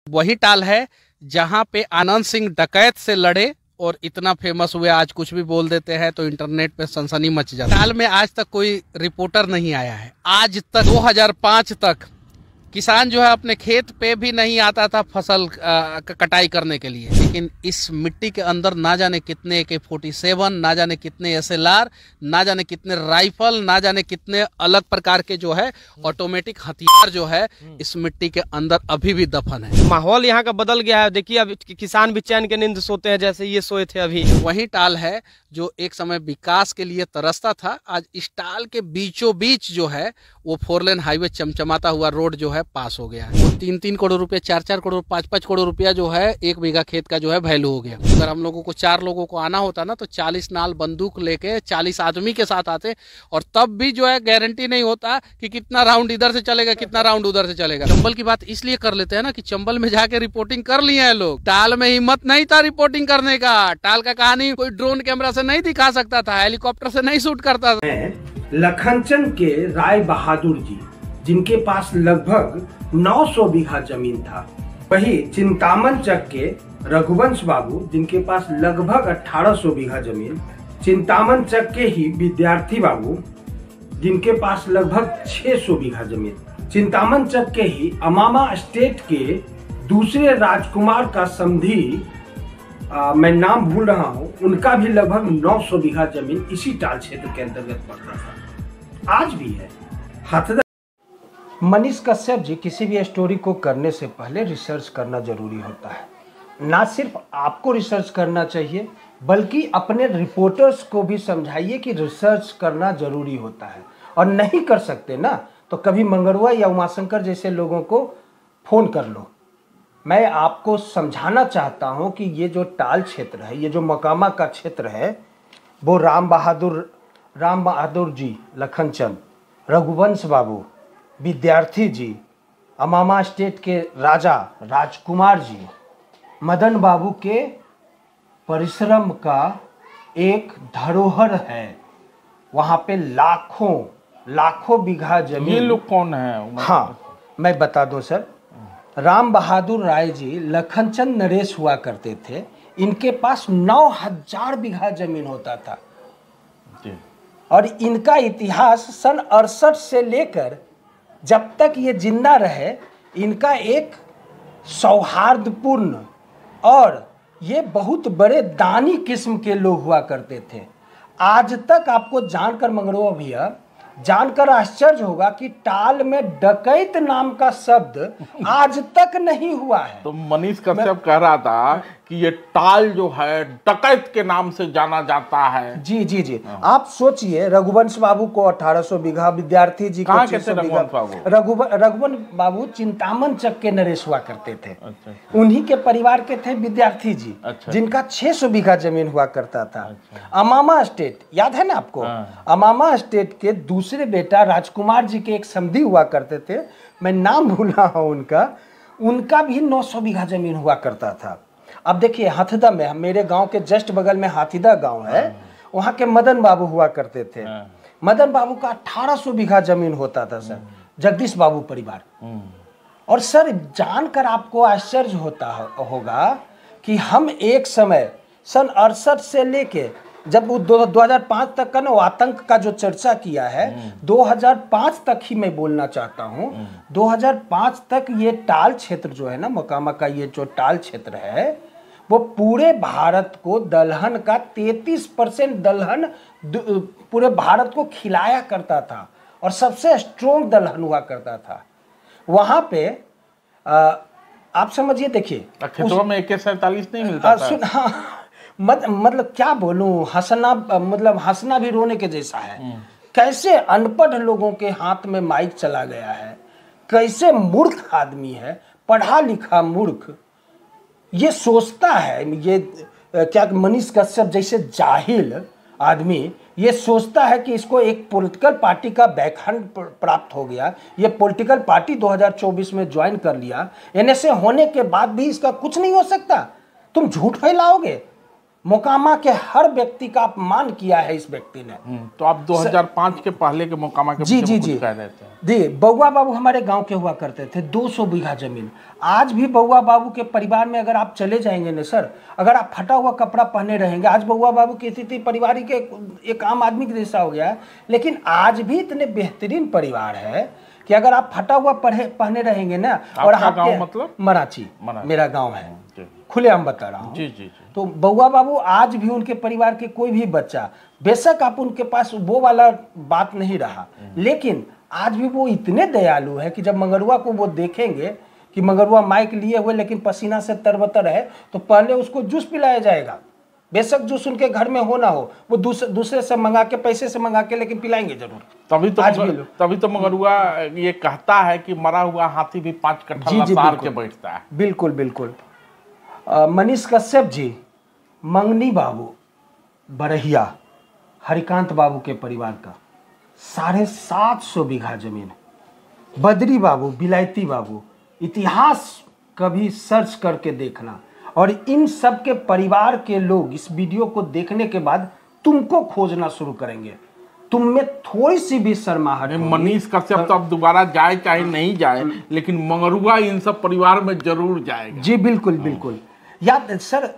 वही टाल है जहां पे आनंद सिंह डकैत से लड़े और इतना फेमस हुए, आज कुछ भी बोल देते हैं तो इंटरनेट पे सनसनी मच जाती है। टाल में आज तक कोई रिपोर्टर नहीं आया है। आज तक 2005 तक किसान जो है अपने खेत पे भी नहीं आता था फसल कटाई करने के लिए। लेकिन इस मिट्टी के अंदर ना जाने कितने AK-47, ना जाने कितने SLR, ना जाने कितने राइफल, ना जाने कितने अलग प्रकार के जो है ऑटोमेटिक हथियार जो है इस मिट्टी के अंदर अभी भी दफन है। माहौल यहाँ का बदल गया है। देखिए अब किसान भी चैन के नींद सोते हैं जैसे ये सोए थे अभी। वही टाल है जो एक समय विकास के लिए तरसता था। आज इस टाल के बीचों बीच जो है वो 4 लेन हाईवे चमचमाता हुआ रोड जो है पास हो गया है। 3-3 करोड़ रुपए, 4-4 करोड़, 5-5 करोड़ रुपया जो है 1 बीघा खेत का जो है वैल्यू हो गया। अगर हम लोगों को 4 लोगों को आना होता ना तो 40 नाल बंदूक लेके 40 आदमी के साथ आते, और तब भी जो है गारंटी नहीं होता कि कितना राउंड इधर से चलेगा, कितना राउंड उधर से चलेगा। चंबल की बात इसलिए कर लेते हैं ना कि चंबल में जाके रिपोर्टिंग कर लिए हैं लोग। टाल में हिम्मत नहीं था रिपोर्टिंग करने का। टाल का कहानी कोई ड्रोन कैमरा से नहीं दिखा सकता था, हेलीकॉप्टर से नहीं शूट करता था। लखनचंद के राय बहादुर जी, जिनके पास लगभग 900 बीघा जमीन था। वही चिंतामन चक के रघुवंश बाबू, जिनके पास लगभग 1800 बीघा जमीन। चिंतामन चक के ही विद्यार्थी बाबू, जिनके पास लगभग 600 बीघा जमीन। चिंतामन चक के ही अमामा स्टेट के दूसरे राजकुमार का समधी, मैं नाम भूल रहा हूँ, उनका भी लगभग 900 बीघा जमीन इसी टाल क्षेत्र के अंतर्गत पड़ता था, आज भी है। हथदा मनीष कश्यप जी, किसी भी स्टोरी को करने से पहले रिसर्च करना जरूरी होता है। ना सिर्फ आपको रिसर्च करना चाहिए बल्कि अपने रिपोर्टर्स को भी समझाइए कि रिसर्च करना जरूरी होता है। और नहीं कर सकते ना तो कभी मंगरुआ या उमाशंकर जैसे लोगों को फोन कर लो। मैं आपको समझाना चाहता हूं कि ये जो टाल क्षेत्र है, ये जो मकामा का क्षेत्र है, वो राम बहादुर जी, लखनचंद, रघुवंश बाबू, विद्यार्थी जी, अमामा स्टेट के राजा राजकुमार जी, मदन बाबू के परिश्रम का एक धरोहर है। वहाँ पे लाखों बीघा जमीन। ये लोग कौन है? हाँ, मैं बता दूं सर। राम बहादुर राय जी लखनचंद नरेश हुआ करते थे। इनके पास 9000 बीघा जमीन होता था और इनका इतिहास सन 68 से लेकर जब तक ये जिंदा रहे, इनका एक सौहार्दपूर्ण और ये बहुत बड़े दानी किस्म के लोग हुआ करते थे। आज तक आपको जानकर मंगरुआ भैया जानकर आश्चर्य होगा कि टाल में डकैत नाम का शब्द आज तक नहीं हुआ है। तो मनीष कश्यप कह रहा था कि ये टाल जो है डकैत के नाम से जाना जाता है। जी जी जी, आप सोचिए, रघुवंश बाबू को 1800 बीघा, विद्यार्थी जी को 600 बीघा। रघुवंश बाबू चिंतामन चक के नरेश हुआ करते थे। अच्छा। उन्हीं के परिवार के थे विद्यार्थी जी। अच्छा। जिनका 600 बीघा जमीन हुआ करता था। अच्छा। अमामा स्टेट याद है ना आपको? अमामा स्टेट के दूसरे बेटा राजकुमार जी के एक समधी हुआ करते थे, मैं नाम भूला हूं उनका भी 900 बीघा जमीन हुआ करता था। अब देखिए हथदा में, मेरे गांव के जस्ट बगल में हाथीदा गांव है, वहां के मदन बाबू हुआ करते थे। मदन बाबू का 1800 बीघा जमीन होता था सर, जगदीश बाबू परिवार। और सर जानकर आपको आश्चर्य होता होगा कि हम एक समय सन 68 से लेके जब वो 2005 तक का ना आतंक का जो चर्चा किया है, 2005 तक ही मैं बोलना चाहता हूँ। 2005 तक ये टाल क्षेत्र जो है ना, मकामा का ये जो टाल क्षेत्र है, वो पूरे भारत को दलहन का 33% दलहन पूरे भारत को खिलाया करता था और सबसे स्ट्रॉन्ग दलहन हुआ करता था। वहां पे आप समझिए, देखिए खेतों में AK-47 नहीं मिलता था। हाँ, मतलब क्या बोलूं, हंसना भी रोने के जैसा है। कैसे अनपढ़ लोगों के हाथ में माइक चला गया है, कैसे मूर्ख आदमी है, पढ़ा लिखा मूर्ख, ये सोचता है, ये क्या मनीष कश्यप जैसे जाहिल आदमी ये सोचता है कि इसको एक पॉलिटिकल पार्टी का बैकहैंड प्राप्त हो गया, ये पॉलिटिकल पार्टी 2024 में ज्वाइन कर लिया। NSA होने के बाद भी इसका कुछ नहीं हो सकता। तुम झूठ फैलाओगे, मोकामा के हर व्यक्ति का अपमान किया है इस व्यक्ति ने। तो आप 2005 के पहले के मोकामा के जी विषय जी में जी कुछ कह रहे थे। जी, बउआ बाबू हमारे गांव के हुआ करते थे, 200 बीघा जमीन। आज भी बउआ बाबू के परिवार में अगर आप चले जाएंगे ना सर, अगर आप फटा हुआ कपड़ा पहने रहेंगे, आज बउआ बाबू की स्थिति पारिवारिक के एक आम आदमी के जैसा हो गया है, लेकिन आज भी इतने बेहतरीन परिवार है कि अगर आप फटा हुआ पहने रहेंगे ना, और आपका आपके गांव मतलब? मराची मेरा गाँव है, खुलेआम बता रहा हूँ। जी जी जी। तो बउआ बाबू आज भी उनके परिवार के कोई भी बच्चा, बेशक आप उनके पास वो वाला बात नहीं रहा, लेकिन आज भी वो इतने दयालु है कि जब मंगरुआ को वो देखेंगे कि मंगरुआ माइक लिए हुए लेकिन पसीना से तरबतर है, तो पहले उसको जूस पिलाया जाएगा। बेशक जूस उनके घर में हो ना हो, वो दूसरे से मंगा के, पैसे से मंगा के, लेकिन पिलाएंगे जरूर। तभी तो मगरुआ ये कहता है कि मरा हुआ हाथी भी 5 कट्ठा लसार के बैठता है। बिल्कुल बिल्कुल। मनीष कश्यप जी, मंगनी बाबू बरहिया, हरिकांत बाबू के परिवार का 750 बीघा जमीन। बद्री बाबू, बिलायती बाबू, इतिहास कभी सर्च करके देखना, और इन सब के परिवार के लोग इस वीडियो को देखने के बाद तुमको खोजना शुरू करेंगे। तुम में थोड़ी सी भी शर्माहट होगी। मनीष कश्यप तो अब दोबारा जाए चाहे नहीं जाए, लेकिन मंगरुआ इन सब परिवार में जरूर जाएगा। जी बिल्कुल बिल्कुल। याद सर,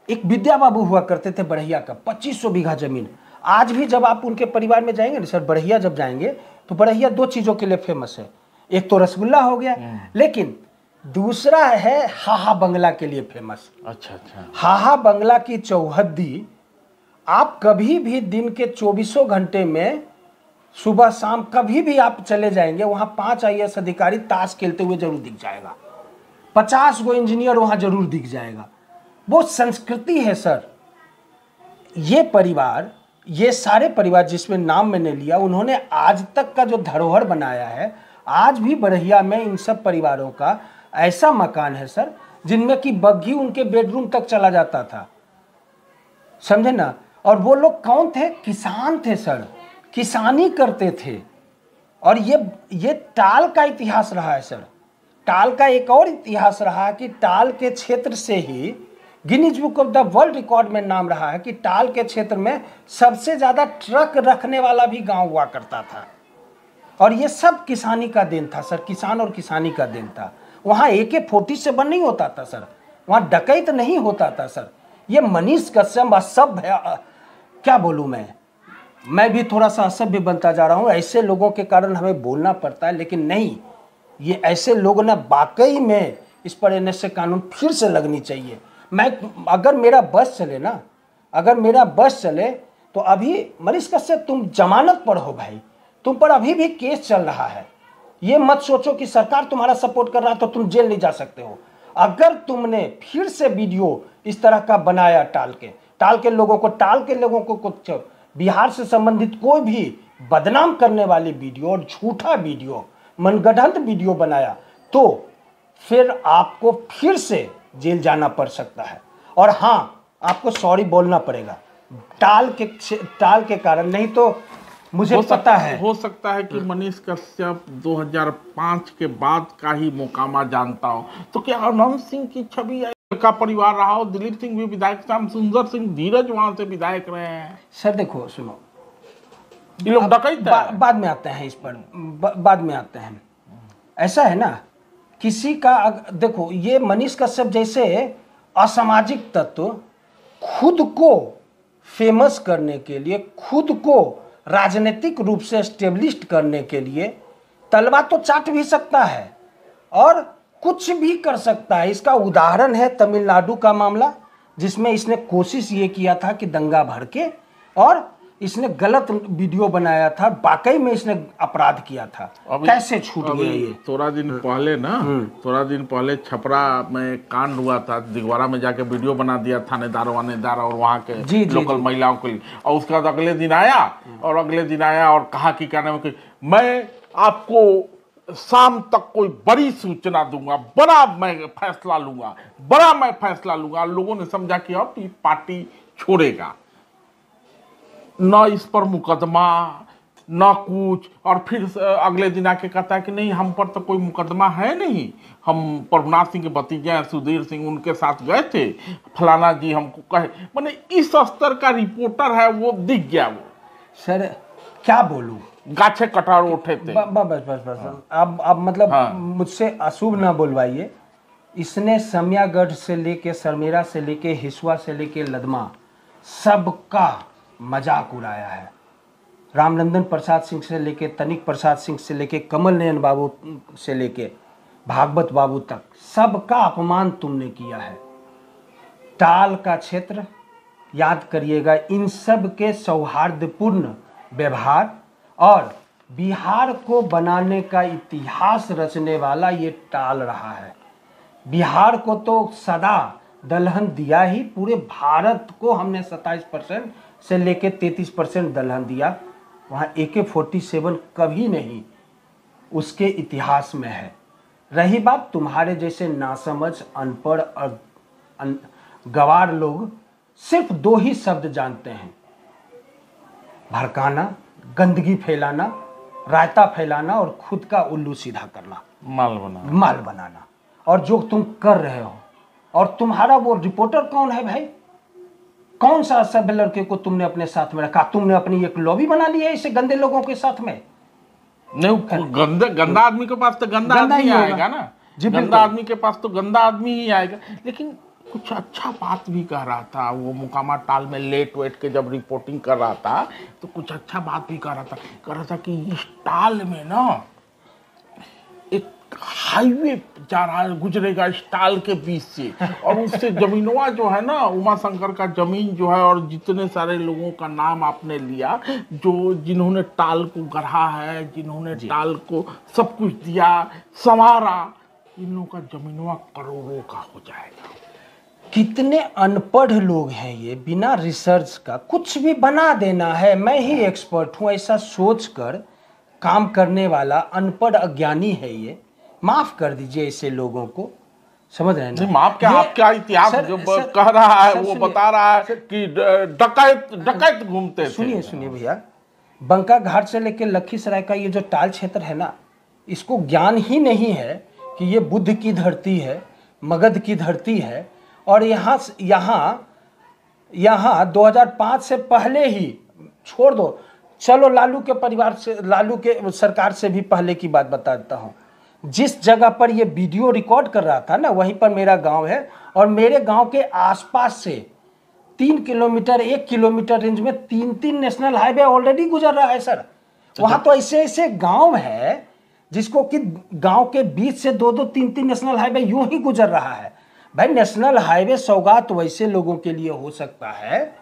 एक विद्या बाबू हुआ करते थे बरहिया का, 2500 बीघा जमीन। आज भी जब आप उनके परिवार में जाएंगे ना सर, बरहिया जब जाएंगे, तो बरहिया 2 चीजों के लिए फेमस है। एक तो रसगुल्ला हो गया, लेकिन दूसरा है हाहा बंगला के लिए फेमस। अच्छा अच्छा। हाहा बंगला की चौहद्दी आप कभी भी दिन के 24 घंटे में, सुबह शाम कभी भी आप चले जाएंगे, वहां 5 IAS अधिकारी ताश खेलते हुए जरूर दिख जाएगा, 50 गो इंजीनियर वहां जरूर दिख जाएगा। वो संस्कृति है सर। ये परिवार, ये सारे परिवार जिसमें नाम मैंने लिया, उन्होंने आज तक का जो धरोहर बनाया है, आज भी बरहिया में इन सब परिवारों का ऐसा मकान है सर, जिनमें कि बग्घी उनके बेडरूम तक चला जाता था, समझे ना। और वो लोग कौन थे? किसान थे सर, किसानी करते थे। और ये टाल का इतिहास रहा है सर। टाल का एक और इतिहास रहा है कि टाल के क्षेत्र से ही Guinness Book of the World Record में नाम रहा है कि टाल के क्षेत्र में सबसे ज्यादा ट्रक रखने वाला भी गांव हुआ करता था। और ये सब किसानी का देन था सर, किसान और किसानी का देन था। वहाँ AK-47 नहीं होता था सर, वहाँ डकैत नहीं होता था सर। ये मनीष कश्यप असभ्य, क्या बोलूँ मैं भी थोड़ा सा असभ्य बनता जा रहा हूँ। ऐसे लोगों के कारण हमें बोलना पड़ता है, लेकिन नहीं, ये ऐसे लोग ना वाकई में इस पर NSA कानून फिर से लगनी चाहिए। अगर मेरा बस चले ना, अगर मेरा बस चले तो अभी मनीष कश्यप तुम जमानत पर हो भाई, तुम पर अभी भी केस चल रहा है। ये मत सोचो कि सरकार तुम्हारा सपोर्ट कर रहा है तो तुम जेल नहीं जा सकते हो। अगर तुमने फिर से वीडियो इस तरह का बनाया, टाल के लोगों को कुछ बिहार से संबंधित कोई भी बदनाम करने वाली वीडियो और झूठा वीडियो, मनगढ़ंत वीडियो बनाया, तो फिर आपको फिर से जेल जाना पड़ सकता है। और हाँ, आपको सॉरी बोलना पड़ेगा टाल के कारण, नहीं तो मुझे पता है हो सकता है कि मनीष कश्यप 2005 के बाद का ही मोकामा जानता हो। तो क्या अनंत सिंह की छवि का परिवार रहा हो? दिलीप सिंह भी विधायक, श्याम सुंदर सिंह धीरज वहां से विधायक रहे हैं सर। देखो सुनो, ये लोग डकैत हैं। बाद में आते हैं इस पर, बाद में आते हैं। ऐसा है ना, किसी का देखो, ये मनीष कश्यप जैसे असामाजिक तत्व खुद को फेमस करने के लिए, खुद को राजनीतिक रूप से एस्टेब्लिश्ड करने के लिए तलवार तो चाट भी सकता है और कुछ भी कर सकता है। इसका उदाहरण है तमिलनाडु का मामला, जिसमें इसने कोशिश ये किया था कि दंगा भड़के, और इसने गलत वीडियो बनाया था, वाकई में इसने अपराध किया था। कैसे छूट गया ये? थोड़ा दिन पहले छपरा में कांड हुआ था, दिगवारा में जाके वीडियो बना दिया थानेदार और वहाँ के लोकल महिलाओं के लिए, और उसके बाद अगले दिन आया और कहा कि क्या नाम है कि मैं आपको शाम तक कोई बड़ी सूचना दूंगा, बड़ा मैं फैसला लूंगा। लोगों ने समझा कि अब ये पार्टी छोड़ेगा, न इस पर मुकदमा, न कुछ, और फिर अगले दिन आके कहता है कि नहीं हम पर तो कोई मुकदमा है नहीं, हम प्रभुनाथ सिंह के भतीजे हैं सुधीर सिंह, उनके साथ गए थे, फलाना जी हमको कहे। मैंने इस स्तर का रिपोर्टर है वो, दिख गया वो। सर क्या बोलूं, गाछे कटार उठे थे। बस बस बस अब मतलब मुझसे अशुभ ना बोलवाइए। इसने समियागढ़ से लेके सरमेरा से लेके हिसुआ से लेके लदमा सबका मजाक उड़ाया है। रामनंदन प्रसाद सिंह से लेके तनिक प्रसाद सिंह से लेके कमल नयन बाबू से लेके भागवत बाबू तक सबका अपमान तुमने किया है। टाल का क्षेत्र याद करिएगा, इन सब के सौहार्दपूर्ण व्यवहार और बिहार को बनाने का इतिहास रचने वाला ये टाल रहा है। बिहार को तो सदा दलहन दिया ही, पूरे भारत को हमने 27% से लेके 33% दलहन दिया। वहाँ AK-47 कभी नहीं उसके इतिहास में है। रही बात तुम्हारे जैसे नासमझ अनपढ़ और गवार लोग, सिर्फ 2 ही शब्द जानते हैं, भड़काना, गंदगी फैलाना, रायता फैलाना और खुद का उल्लू सीधा करना, माल बनाना। और जो तुम कर रहे हो, और तुम्हारा वो रिपोर्टर कौन है भाई? कौन सा सभ्य लड़के को तुमने अपने साथ में रखा? तुमने अपनी एक लॉबी बना ली है इसे गंदे लोगों के साथ में। नहीं, गंदा आदमी के पास तो गंदा आदमी आएगा ना जी, गंदा आदमी के पास तो गंदा आदमी ही आएगा। लेकिन कुछ अच्छा बात भी कह रहा था वो, मुकामा टाल में लेट वेट के जब रिपोर्टिंग कर रहा था तो कुछ अच्छा बात भी कह रहा था कि इस टाल में ना एक हाईवे जा रहा है, गुजरेगा इस टाल के बीच से, और उससे जमीनवा जो है ना, उमा शंकर का जमीन जो है, और जितने सारे लोगों का नाम आपने लिया जो जिन्होंने टाल को गढ़ा है, जिन्होंने टाल को सब कुछ दिया, संवारा, इन लोगों का जमीनवा करोड़ों का हो जाएगा। कितने अनपढ़ लोग हैं ये, बिना रिसर्च का कुछ भी बना देना है, मैं ही एक्सपर्ट हूँ ऐसा सोचकर काम करने वाला अनपढ़ अज्ञानी है ये। माफ कर दीजिए ऐसे लोगों को, समझ रहे हैं ना? माफ क्या, आपका इतिहास जो कह रहा है वो बता रहा है कि डकैत घूमते थे। सुनिए भैया, बंका घाट से लेकर लखीसराय का ये जो टाल क्षेत्र है ना, इसको ज्ञान ही नहीं है कि ये बुद्ध की धरती है, मगध की धरती है। और यहाँ 2005 से पहले ही छोड़ दो, चलो लालू के परिवार से, लालू के सरकार से भी पहले की बात बता देता हूँ। जिस जगह पर ये वीडियो रिकॉर्ड कर रहा था ना, वहीं पर मेरा गांव है, और मेरे गांव के आसपास से 3 किलोमीटर 1 किलोमीटर रेंज में 3 नेशनल हाईवे ऑलरेडी गुजर रहा है सर। वहां तो ऐसे गांव है जिसको कि गांव के बीच से 2-2 3-3 नेशनल हाईवे यूं ही गुजर रहा है। भाई नेशनल हाईवे सौगात वैसे लोगों के लिए हो सकता है,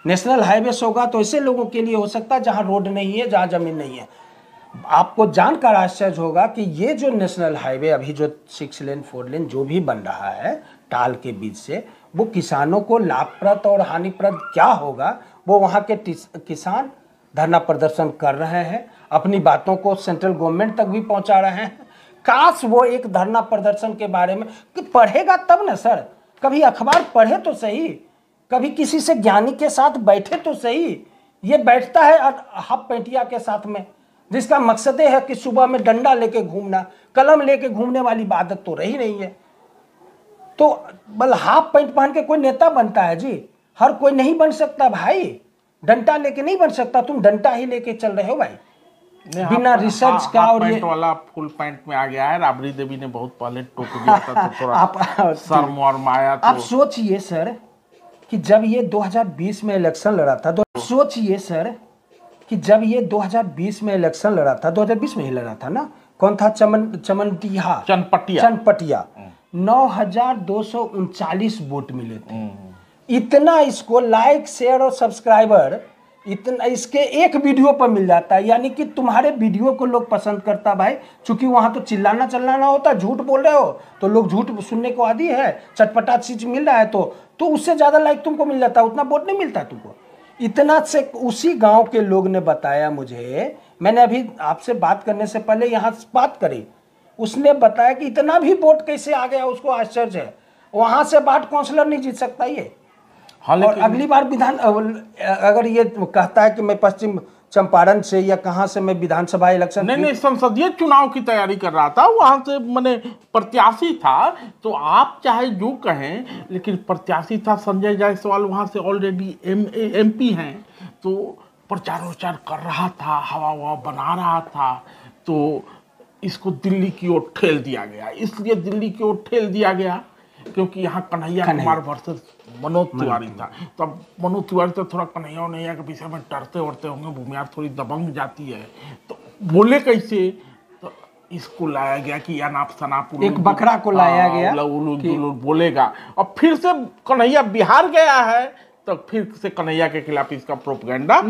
नेशनल हाईवे सौगात वैसे लोगों के लिए हो सकता है जहां रोड नहीं है, जहां जमीन नहीं है। आपको जानकर आश्चर्य होगा कि ये जो नेशनल हाईवे अभी जो 6 लेन 4 लेन जो भी बन रहा है टाल के बीच से, वो किसानों को लाभप्रद और हानिप्रद क्या होगा, वो वहाँ के किसान धरना प्रदर्शन कर रहे हैं, अपनी बातों को सेंट्रल गवर्नमेंट तक भी पहुँचा रहे हैं। काश वो एक धरना प्रदर्शन के बारे में कि पढ़ेगा तब ना सर, कभी अखबार पढ़े तो सही, कभी किसी से ज्ञानी के साथ बैठे तो सही। ये बैठता है हाफ पैंटिया के साथ में, जिसका मकसद है कि सुबह में डंडा लेके घूमना, कलम लेके घूमने वाली आदत तो रही नहीं है। तो बल हाफ पैंट पहन के कोई नेता बनता है जी? हर कोई नहीं बन सकता भाई, डंडा लेके नहीं बन सकता। तुम डंडा ही लेके चल रहे हो भाई, बिना रिसर्च का। और ये वाला फुल पैंट में आ गया है, राबड़ी देवी ने बहुत पहले टोक दिया था, तो थोड़ा शर्म और माया। आप सोचिए सर कि जब ये 2020 में इलेक्शन लड़ा था, सोचिए सर कि जब ये 2020 में इलेक्शन लड़ा था, 2020 में ही लड़ा था ना, कौन था? चनपटिया 9,239 वोट मिले थे। इतना इसको लाइक शेयर और सब्सक्राइबर इतना इसके एक वीडियो पर मिल जाता है। यानी कि तुम्हारे वीडियो को लोग पसंद करता भाई, चूंकि वहां तो चिल्लाना चल्लाना होता, झूठ बोल रहे हो तो लोग झूठ सुनने को आदी है, चटपटा चीज मिल रहा है तो उससे ज्यादा लाइक तुमको मिल जाता है, उतना वोट नहीं मिलता तुमको। इतना से उसी गांव के लोग ने बताया मुझे, मैंने अभी आपसे बात करने से पहले यहाँ बात करी, उसने बताया कि इतना भी वोट कैसे आ गया, उसको आश्चर्य है। वहां से वार्ड काउंसलर नहीं जीत सकता ये। हाँ, और अगली बार विधान अगर ये कहता है कि मैं पश्चिम चंपारण से या कहां से मैं विधानसभा इलेक्शन नहीं, संसदीय चुनाव की तैयारी कर रहा था, वहां से मैंने प्रत्याशी था। तो आप चाहे जो कहें, लेकिन प्रत्याशी था संजय जायसवाल, वहां से ऑलरेडी MP हैं, तो प्रचार विचार कर रहा था, हवा बना रहा था। तो इसको दिल्ली की ओर ठेल दिया गया। इसलिए दिल्ली की ओर ठेल दिया गया क्योंकि यहाँ कन्हैया कुमार वर्सेस मनोज तिवारी था। तो अब मनोज तिवारी तो थोड़ा कन्हैया के विषय में डरते वरते होंगे, भूमियार थोड़ी दबंग जाती है, तो बोले कैसे, तो इसको लाया गया कि अनाप शनाप एक बकरा को लाया गया बोलेगा। और फिर से कन्हैया बिहार गया है, तो फिर से कन्हैया के खिलाफ इसका प्रोपेगेंडा